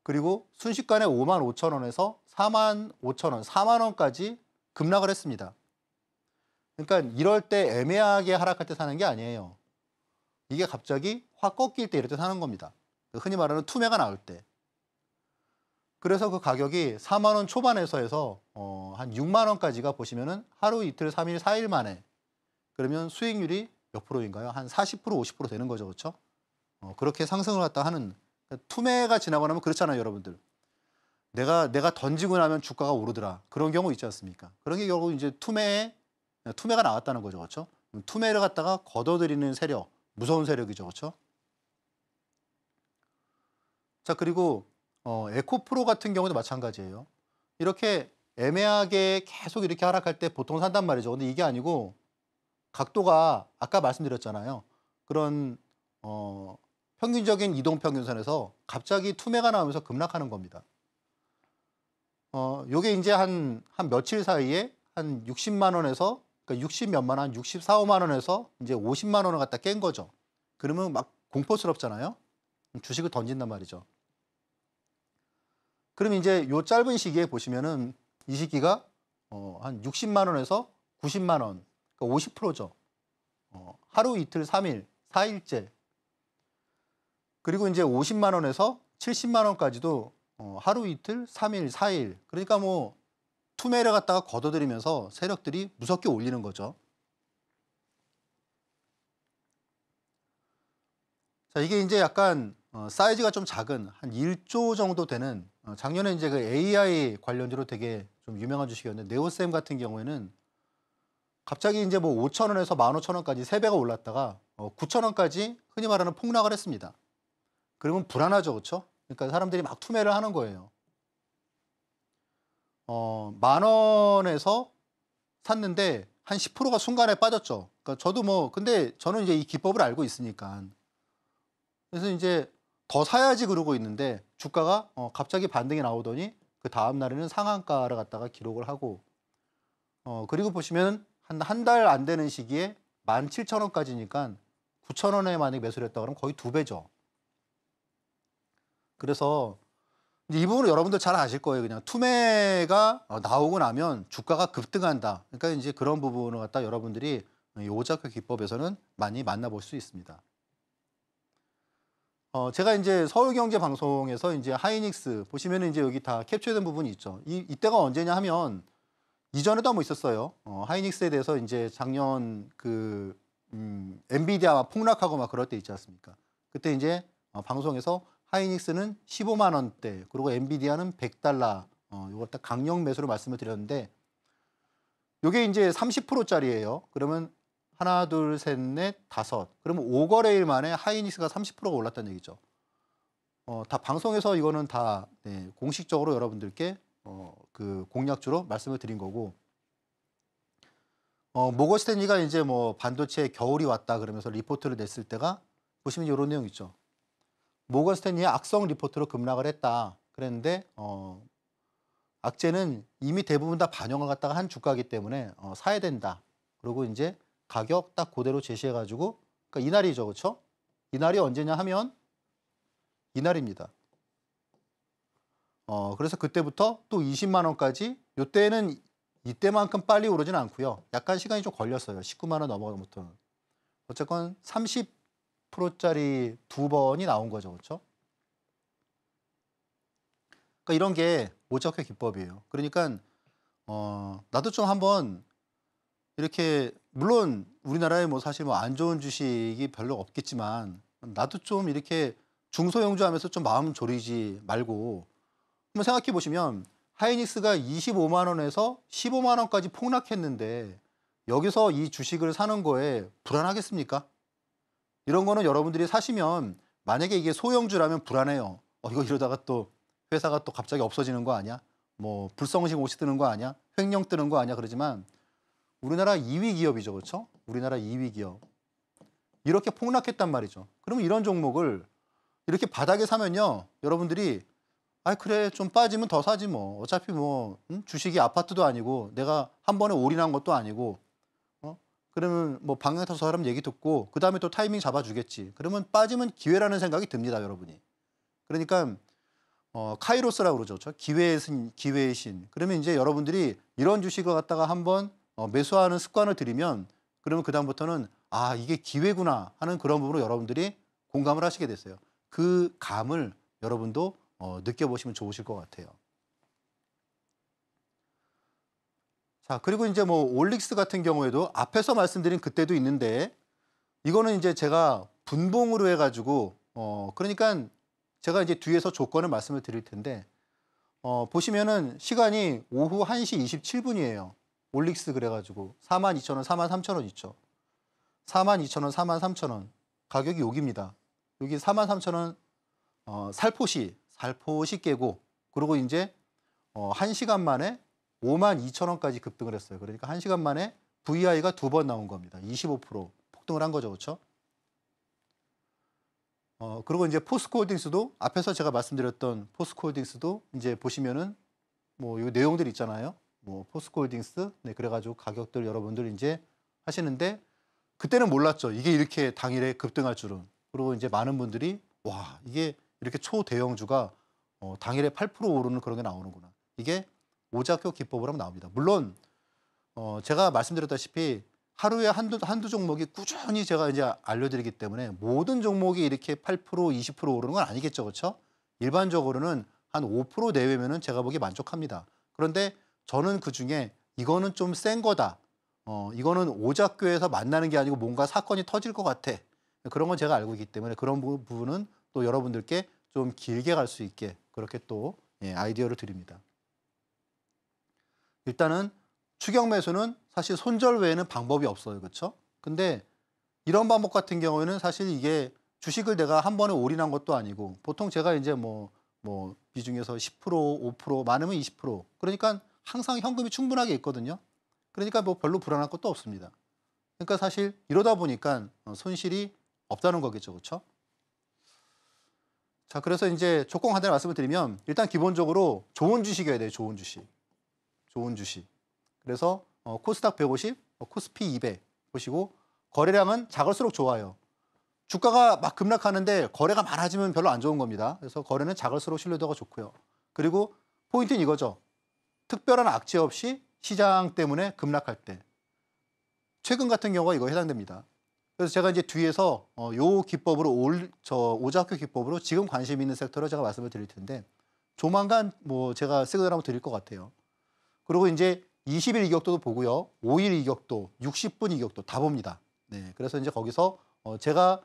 그리고 순식간에 5만 5천 원에서 4만 5천 원, 4만 원까지 급락을 했습니다. 그러니까 이럴 때 애매하게 하락할 때 사는 게 아니에요. 이게 갑자기 확 꺾일 때 이럴 때 사는 겁니다. 흔히 말하는 투매가 나올 때. 그래서 그 가격이 4만 원 초반에서 해서 한 6만 원까지가 보시면은 하루 이틀 3일 4일 만에, 그러면 수익률이 몇 프로인가요? 한 40% 50% 되는 거죠. 그렇죠? 그렇게 상승을 갖다 하는, 그러니까 투매가 지나고 나면 그렇잖아요, 여러분들. 내가 던지고 나면 주가가 오르더라. 그런 경우 있지 않습니까? 그런 게 결국 이제 투매가 나왔다는 거죠. 그렇죠? 투매를 갖다가 걷어들이는 세력, 무서운 세력이죠. 그렇죠? 자, 그리고 에코프로 같은 경우도 마찬가지예요. 이렇게 애매하게 계속 이렇게 하락할 때 보통 산단 말이죠. 근데 이게 아니고 각도가 아까 말씀드렸잖아요. 그런 평균적인 이동평균선에서 갑자기 투매가 나오면서 급락하는 겁니다. 요게 이제 한 며칠 사이에 한 60만 원에서, 그러니까 60 몇만 원, 64, 5만 원에서 이제 50만 원을 갖다 깬 거죠. 그러면 막 공포스럽잖아요. 주식을 던진단 말이죠. 그럼 이제 요 짧은 시기에 보시면은 이 시기가 한 60만 원에서 90만 원, 그러니까 50%죠. 하루 이틀 3일, 4일째. 그리고 이제 50만 원에서 70만 원까지도 하루 이틀 3일, 4일. 그러니까 뭐 투매를 갖다가 걷어들이면서 세력들이 무섭게 올리는 거죠. 자, 이게 이제 약간 사이즈가 좀 작은 한 1조 정도 되는, 작년에 이제 그 AI 관련주로 되게 좀 유명한 주식이었는데, 네오셈 같은 경우에는 갑자기 이제 뭐 5천 원에서 15,000원까지 3배가 올랐다가 9천 원까지 흔히 말하는 폭락을 했습니다. 그러면 불안하죠, 그렇죠? 그러니까 사람들이 막 투매를 하는 거예요. 만 원에서 샀는데 한 10%가 순간에 빠졌죠. 그러니까 저도 뭐, 근데 저는 이제 이 기법을 알고 있으니까. 그래서 이제 더 사야지 그러고 있는데 주가가 갑자기 반등이 나오더니 그 다음 날에는 상한가를 갖다가 기록을 하고, 그리고 보시면 한 달 안 되는 시기에 17,000원까지니까 9,000원에 만약에 매수를 했다 그러면 거의 2배죠. 그래서 이제 이 부분은 여러분들 잘 아실 거예요. 그냥 투매가 나오고 나면 주가가 급등한다. 그러니까 이제 그런 부분을 갖다 여러분들이 이 오작교 기법에서는 많이 만나볼 수 있습니다. 제가 이제 서울경제방송에서 이제 하이닉스 보시면은 이제 여기 다 캡처된 부분이 있죠. 이때가 언제냐 하면 이전에도 한번 있었어요. 하이닉스에 대해서 이제 작년 그 엔비디아 폭락하고 막 그럴 때 있지 않습니까? 그때 이제 방송에서 하이닉스는 15만 원대, 그리고 엔비디아는 100달러, 이걸 딱 강력 매수로 말씀을 드렸는데, 요게 이제 30%짜리예요. 그러면 하나, 둘, 셋, 넷, 다섯. 그러면 5거래일 만에 하이닉스가 30%가 올랐다는 얘기죠. 다 방송에서 이거는 다 네, 공식적으로 여러분들께 그 공략주로 말씀을 드린 거고, 모건 스탠리가 이제 뭐 반도체 겨울이 왔다 그러면서 리포트를 냈을 때가 보시면 이런 내용 있죠. 모건 스탠리의 악성 리포트로 급락을 했다. 그랬는데 악재는 이미 대부분 다 반영을 갖다가 한 주가이기 때문에 사야 된다. 그리고 이제 가격 딱 그대로 제시해가지고, 그러니까 이날이죠, 그렇죠? 이날이 언제냐 하면 이날입니다. 그래서 그때부터 또 20만 원까지, 요때는 이때만큼 빨리 오르진 않고요. 약간 시간이 좀 걸렸어요. 19만 원 넘어가부터는. 어쨌건 30%짜리 두 번이 나온 거죠. 그렇죠? 그러니까 이런 게 오작교 기법이에요. 그러니까 나도 좀 한번 이렇게 물론 우리나라에 뭐 사실 뭐 안 좋은 주식이 별로 없겠지만 나도 좀 이렇게 중소형주 하면서 좀 마음 졸이지 말고 한번 생각해 보시면 하이닉스가 25만 원에서 15만 원까지 폭락했는데 여기서 이 주식을 사는 거에 불안하겠습니까? 이런 거는 여러분들이 사시면 만약에 이게 소형주라면 불안해요. 이거 이러다가 또 회사가 또 갑자기 없어지는 거 아니야? 뭐 불성식 옷이 뜨는 거 아니야? 횡령 뜨는 거 아니야? 그러지만 우리나라 2위 기업이죠. 그렇죠? 우리나라 2위 기업. 이렇게 폭락했단 말이죠. 그러면 이런 종목을 이렇게 바닥에 사면요. 여러분들이 그래 좀 빠지면 더 사지 뭐. 어차피 뭐 주식이 아파트도 아니고 내가 한 번에 올인한 것도 아니고 그러면 뭐 방향 타서 사람 얘기 듣고 그다음에 또 타이밍 잡아주겠지. 그러면 빠지면 기회라는 생각이 듭니다. 여러분이. 그러니까 카이로스라고 그러죠. 기회의 신. 그러면 이제 여러분들이 이런 주식을 갖다가 한번 매수하는 습관을 들이면 그러면 그다음부터는 이게 기회구나 하는 그런 부분으로 여러분들이 공감을 하시게 됐어요. 그 감을 여러분도 느껴보시면 좋으실 것 같아요. 자, 그리고 이제 뭐 올릭스 같은 경우에도 앞에서 말씀드린 그때도 있는데 이거는 이제 제가 분봉으로 해가지고 그러니까 제가 이제 뒤에서 조건을 말씀을 드릴 텐데 보시면은 시간이 오후 1시 27분이에요. 올릭스 그래가지고 42,000원, 43,000원 있죠. 42,000원, 43,000원 가격이 여기입니다. 여기 43,000원 살포시 깨고 그리고 이제 1시간 만에 52,000원까지 급등을 했어요. 그러니까 1시간 만에 VI가 두 번 나온 겁니다. 25% 폭등을 한 거죠. 그렇죠? 그리고 이제 포스코홀딩스도 앞에서 제가 말씀드렸던 포스코홀딩스도 이제 보시면은 뭐 이 내용들 있잖아요. 뭐 포스코홀딩스 그래가지고 가격들 여러분들 이제 하시는데 그때는 몰랐죠. 이게 이렇게 당일에 급등할 줄은. 그리고 이제 많은 분들이 와 이게 이렇게 초대형주가 당일에 8% 오르는 그런 게 나오는구나. 이게 오작교 기법으로 하면 나옵니다. 물론 제가 말씀드렸다시피 하루에 한두 종목이 꾸준히 제가 이제 알려드리기 때문에 모든 종목이 이렇게 8% 20% 오르는 건 아니겠죠. 그렇죠? 일반적으로는 한 5% 내외면은 제가 보기에 만족합니다. 그런데 저는 그중에 이거는 좀 센 거다. 이거는 오작교에서 만나는 게 아니고 뭔가 사건이 터질 것 같아. 그런 건 제가 알고 있기 때문에 그런 부분은 또 여러분들께 좀 길게 갈 수 있게 그렇게 또 아이디어를 드립니다. 일단은 추격 매수는 사실 손절 외에는 방법이 없어요. 그렇죠? 근데 이런 방법 같은 경우에는 사실 이게 주식을 내가 한 번에 올인한 것도 아니고 보통 제가 이제 뭐 비중에서 10%, 5%, 많으면 20%. 그러니까 항상 현금이 충분하게 있거든요. 그러니까 뭐 별로 불안할 것도 없습니다. 그러니까 사실 이러다 보니까 손실이 없다는 거겠죠. 그렇죠? 자, 그래서 이제 조건 간단히 말씀을 드리면 일단 기본적으로 좋은 주식이어야 돼요. 좋은 주식. 좋은 주식. 그래서 코스닥 150, 코스피 200 보시고 거래량은 작을수록 좋아요. 주가가 막 급락하는데 거래가 많아지면 별로 안 좋은 겁니다. 그래서 거래는 작을수록 신뢰도가 좋고요. 그리고 포인트는 이거죠. 특별한 악재 없이 시장 때문에 급락할 때. 최근 같은 경우가 이거 해당됩니다. 그래서 제가 이제 뒤에서 요 기법으로 오작교 기법으로 지금 관심 있는 섹터를 제가 말씀을 드릴 텐데 조만간 뭐 제가 시그널 한번 드릴 것 같아요. 그리고 이제 20일 이격도도 보고요. 5일 이격도, 60분 이격도 다 봅니다. 네, 그래서 이제 거기서 제가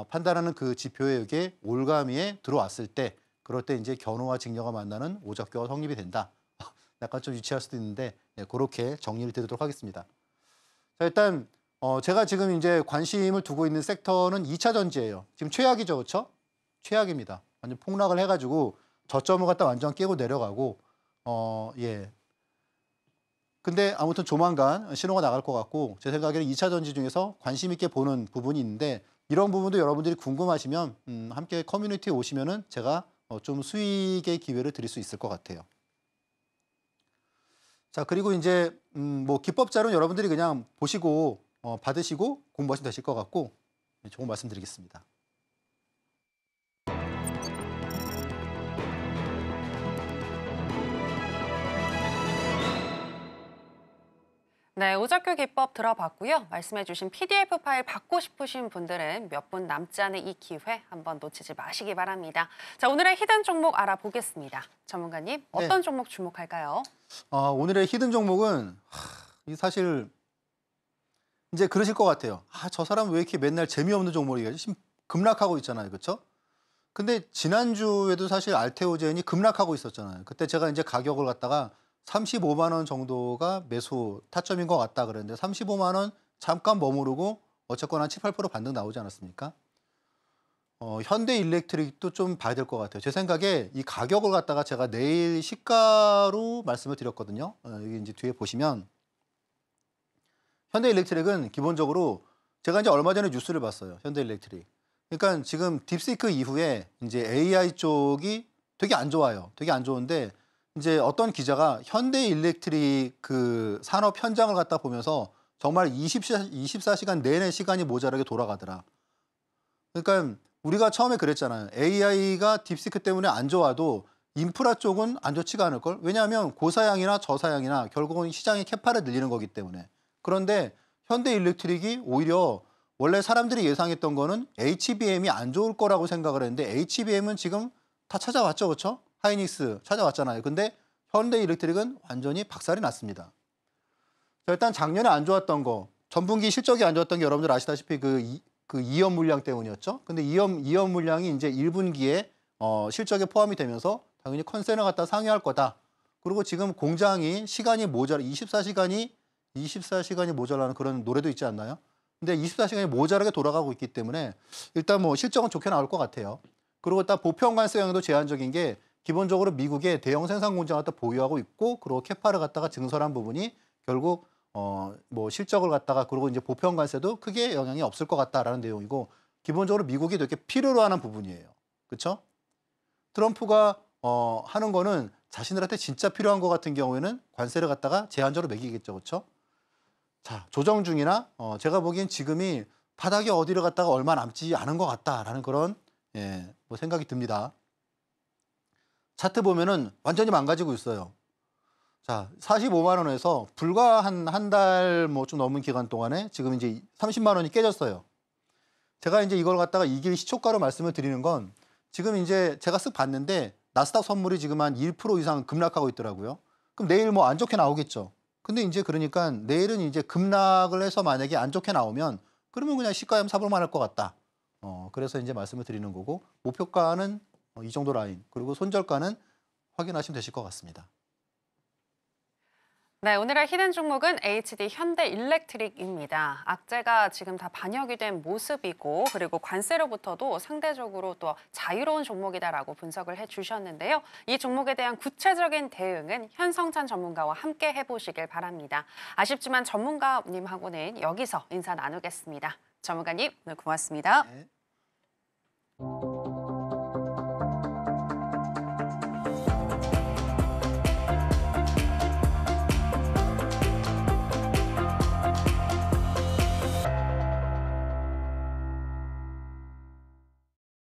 판단하는 그 지표에 이게 올가미에 들어왔을 때 그럴 때 이제 견우와 직녀가 만나는 오작교가 성립이 된다. 약간 좀 유치할 수도 있는데 그렇게 정리를 드리도록 하겠습니다. 자, 일단 제가 지금 이제 관심을 두고 있는 섹터는 2차 전지예요. 지금 최악이죠, 그렇죠? 최악입니다. 완전 폭락을 해가지고 저점을 갖다 완전 깨고 내려가고 예. 근데 아무튼 조만간 신호가 나갈 것 같고 제 생각에는 2차 전지 중에서 관심 있게 보는 부분이 있는데 이런 부분도 여러분들이 궁금하시면 함께 커뮤니티에 오시면은 제가 좀 수익의 기회를 드릴 수 있을 것 같아요. 자, 그리고 이제 뭐 기법 자료는 여러분들이 그냥 보시고 받으시고 공부하시면 되실 것 같고 좋은 말씀 드리겠습니다. 네, 오작교 기법 들어봤고요. 말씀해주신 PDF 파일 받고 싶으신 분들은 몇 분 남지 않은 이 기회 한번 놓치지 마시기 바랍니다. 자, 오늘의 히든 종목 알아보겠습니다. 전문가님, 네. 어떤 종목 주목할까요? 오늘의 히든 종목은 이 사실 이제 그러실 것 같아요. 저 사람 왜 이렇게 맨날 재미없는 종목이야? 지금 급락하고 있잖아요. 그렇죠? 근데 지난주에도 사실 알테오젠이 급락하고 있었잖아요. 그때 제가 이제 가격을 갖다가 35만 원 정도가 매수 타점인 것 같다 그랬는데 35만 원 잠깐 머무르고 어쨌거나 한 7, 8% 반등 나오지 않았습니까? 현대일렉트릭도 좀 봐야 될 것 같아요. 제 생각에 이 가격을 갖다가 제가 내일 시가로 말씀을 드렸거든요. 여기 이제 뒤에 보시면 현대일렉트릭은 기본적으로 제가 이제 얼마 전에 뉴스를 봤어요. 현대일렉트릭. 그러니까 지금 딥시크 이후에 이제 AI 쪽이 되게 안 좋아요. 되게 안 좋은데 이제 어떤 기자가 현대일렉트릭 그 산업 현장을 갖다 보면서 정말 24시간 내내 시간이 모자라게 돌아가더라. 그러니까 우리가 처음에 그랬잖아요. AI가 딥시크 때문에 안 좋아도 인프라 쪽은 안 좋지가 않을 걸. 왜냐하면 고사양이나 저사양이나 결국은 시장의 캐파를 늘리는 거기 때문에. 그런데 현대일렉트릭이 오히려 원래 사람들이 예상했던 거는 HBM이 안 좋을 거라고 생각을 했는데 HBM은 지금 다 찾아왔죠, 그렇죠? 하이닉스 찾아왔잖아요. 근데 현대일렉트릭은 완전히 박살이 났습니다. 자, 일단 작년에 안 좋았던 거, 전분기 실적이 안 좋았던 게 여러분들 아시다시피 그 이연 물량 때문이었죠. 근데 이연 물량이 이제 1분기에 실적에 포함이 되면서 당연히 컨센을 갖다 상회할 거다. 그리고 지금 공장이 시간이 모자라 24시간이 모자라는 그런 노래도 있지 않나요? 근데 24시간이 모자라게 돌아가고 있기 때문에 일단 뭐 실적은 좋게 나올 것 같아요. 그리고 일단 보편 관세 영향도 제한적인 게 기본적으로 미국의 대형 생산 공장을 갖다 보유하고 있고 그리고 캐파를 갖다가 증설한 부분이 결국 뭐 실적을 갖다가 그리고 이제 보편 관세도 크게 영향이 없을 것 같다라는 내용이고 기본적으로 미국이 되게 필요로 하는 부분이에요. 그렇죠? 트럼프가 하는 거는 자신들한테 진짜 필요한 것 같은 경우에는 관세를 갖다가 제한적으로 매기겠죠. 그렇죠? 자, 조정 중이나 제가 보기엔 지금이 바닥이 어디를 갔다가 얼마 남지 않은 것 같다라는 그런 뭐 생각이 듭니다. 차트 보면은 완전히 망가지고 있어요. 자, 45만 원에서 불과 한 달 뭐 좀 넘은 기간 동안에 지금 이제 30만 원이 깨졌어요. 제가 이제 이걸 갖다가 이길 시초가로 말씀을 드리는 건 지금 이제 제가 쓱 봤는데 나스닥 선물이 지금 한 1% 이상 급락하고 있더라고요. 그럼 내일 뭐 안 좋게 나오겠죠. 근데 이제 그러니까 내일은 이제 급락을 해서 만약에 안 좋게 나오면 그러면 그냥 시가에 한번 사볼 만할 것 같다. 그래서 이제 말씀을 드리는 거고 목표가는 이 정도 라인 그리고 손절가는 확인하시면 되실 것 같습니다. 네, 오늘의 히든 종목은 HD 현대일렉트릭입니다. 악재가 지금 다 반영이 된 모습이고 그리고 관세로부터도 상대적으로 또 자유로운 종목이다라고 분석을 해주셨는데요. 이 종목에 대한 구체적인 대응은 현성찬 전문가와 함께 해보시길 바랍니다. 아쉽지만 전문가님하고는 여기서 인사 나누겠습니다. 전문가님, 오늘 고맙습니다. 네.